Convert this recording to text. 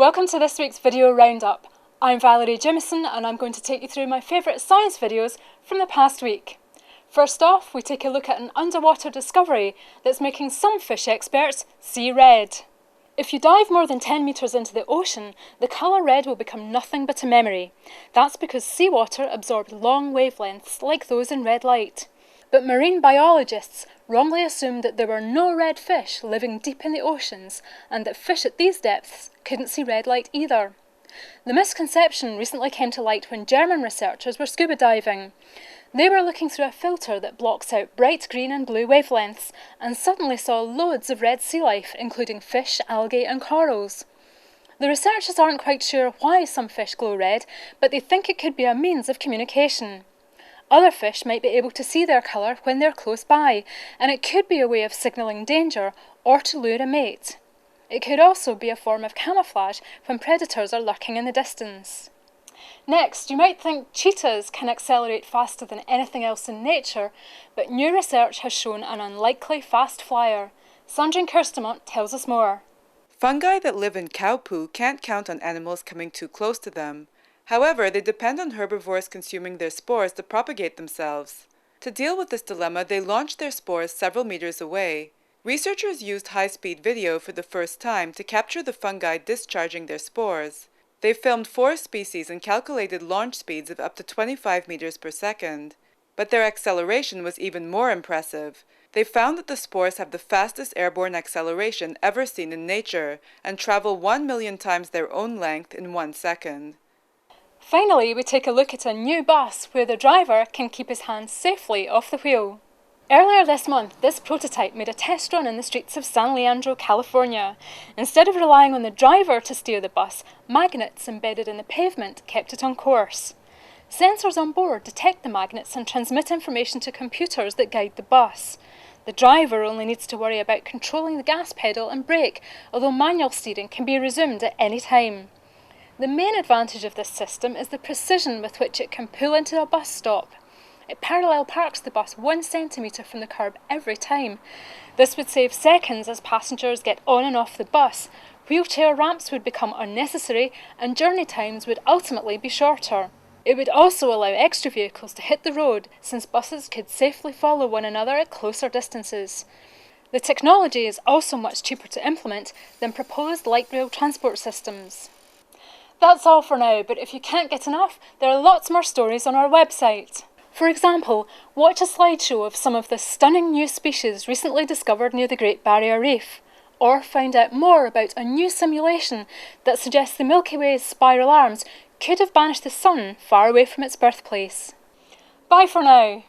Welcome to this week's video roundup. I'm Valerie Jimison and I'm going to take you through my favourite science videos from the past week. First off, we take a look at an underwater discovery that's making some fish experts see red. If you dive more than 10 metres into the ocean, the colour red will become nothing but a memory. That's because seawater absorbs long wavelengths like those in red light. But marine biologists wrongly assumed that there were no red fish living deep in the oceans and that fish at these depths couldn't see red light either. The misconception recently came to light when German researchers were scuba diving. They were looking through a filter that blocks out bright green and blue wavelengths and suddenly saw loads of red sea life, including fish, algae and corals. The researchers aren't quite sure why some fish glow red, but they think it could be a means of communication. Other fish might be able to see their colour when they're close by, and it could be a way of signalling danger or to lure a mate. It could also be a form of camouflage when predators are lurking in the distance. Next, you might think cheetahs can accelerate faster than anything else in nature, but new research has shown an unlikely fast flyer. Sanjin Kirstemont tells us more. Fungi that live in cow poo can't count on animals coming too close to them. However, they depend on herbivores consuming their spores to propagate themselves. To deal with this dilemma, they launched their spores several meters away. Researchers used high-speed video for the first time to capture the fungi discharging their spores. They filmed 4 species and calculated launch speeds of up to 25 meters per second. But their acceleration was even more impressive. They found that the spores have the fastest airborne acceleration ever seen in nature and travel 1 million times their own length in 1 second. Finally, we take a look at a new bus where the driver can keep his hands safely off the wheel. Earlier this month, this prototype made a test run in the streets of San Leandro, California. Instead of relying on the driver to steer the bus, magnets embedded in the pavement kept it on course. Sensors on board detect the magnets and transmit information to computers that guide the bus. The driver only needs to worry about controlling the gas pedal and brake, although manual steering can be resumed at any time. The main advantage of this system is the precision with which it can pull into a bus stop. It parallel parks the bus 1 centimetre from the curb every time. This would save seconds as passengers get on and off the bus. Wheelchair ramps would become unnecessary and journey times would ultimately be shorter. It would also allow extra vehicles to hit the road since buses could safely follow one another at closer distances. The technology is also much cheaper to implement than proposed light rail transport systems. That's all for now, but if you can't get enough, there are lots more stories on our website. For example, watch a slideshow of some of the stunning new species recently discovered near the Great Barrier Reef, or find out more about a new simulation that suggests the Milky Way's spiral arms could have banished the Sun far away from its birthplace. Bye for now!